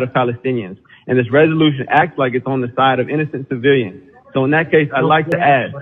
of Palestinians. And this resolution acts like it's on the side of innocent civilians. So in that case, I'd like to ask,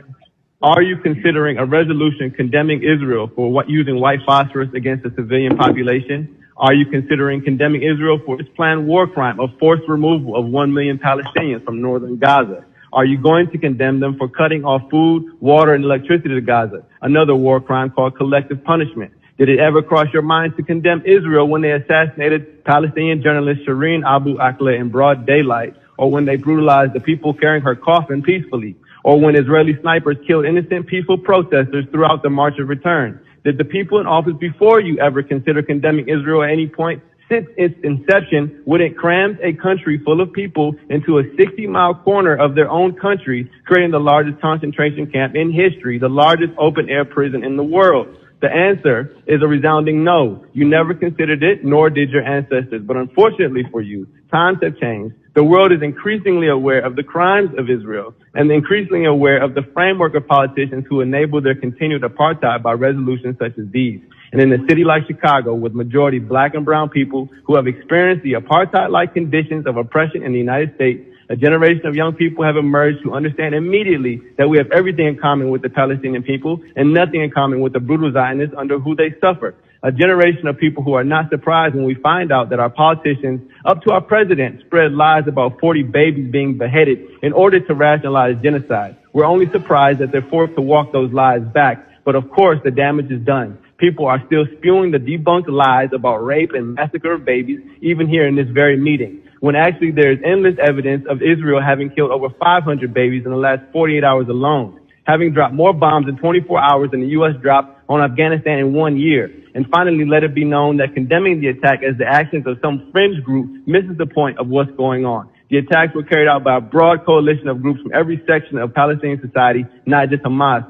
are you considering a resolution condemning Israel for using white phosphorus against the civilian population? Are you considering condemning Israel for its planned war crime of forced removal of 1 million Palestinians from northern Gaza? Are you going to condemn them for cutting off food, water, and electricity to Gaza, another war crime called collective punishment? Did it ever cross your mind to condemn Israel when they assassinated Palestinian journalist Shireen Abu Akleh in broad daylight, or when they brutalized the people carrying her coffin peacefully, or when Israeli snipers killed innocent peaceful protesters throughout the March of Return? Did the people in office before you ever consider condemning Israel at any point? Since its inception, when it crammed a country full of people into a 60-mile corner of their own country, creating the largest concentration camp in history, the largest open-air prison in the world? The answer is a resounding no. You never considered it, nor did your ancestors. But unfortunately for you, times have changed. The world is increasingly aware of the crimes of Israel and increasingly aware of the framework of politicians who enable their continued apartheid by resolutions such as these. And in a city like Chicago, with majority black and brown people who have experienced the apartheid-like conditions of oppression in the United States, a generation of young people have emerged who understand immediately that we have everything in common with the Palestinian people and nothing in common with the brutal Zionists under who they suffer. A generation of people who are not surprised when we find out that our politicians, up to our president, spread lies about 40 babies being beheaded in order to rationalize genocide. We're only surprised that they're forced to walk those lies back. But of course, the damage is done. People are still spewing the debunked lies about rape and massacre of babies, even here in this very meeting, when actually there is endless evidence of Israel having killed over 500 babies in the last 48 hours alone, having dropped more bombs in 24 hours than the U.S. dropped on Afghanistan in 1 year. And finally, let it be known that condemning the attack as the actions of some fringe group misses the point of what's going on. The attacks were carried out by a broad coalition of groups from every section of Palestinian society, not just Hamas,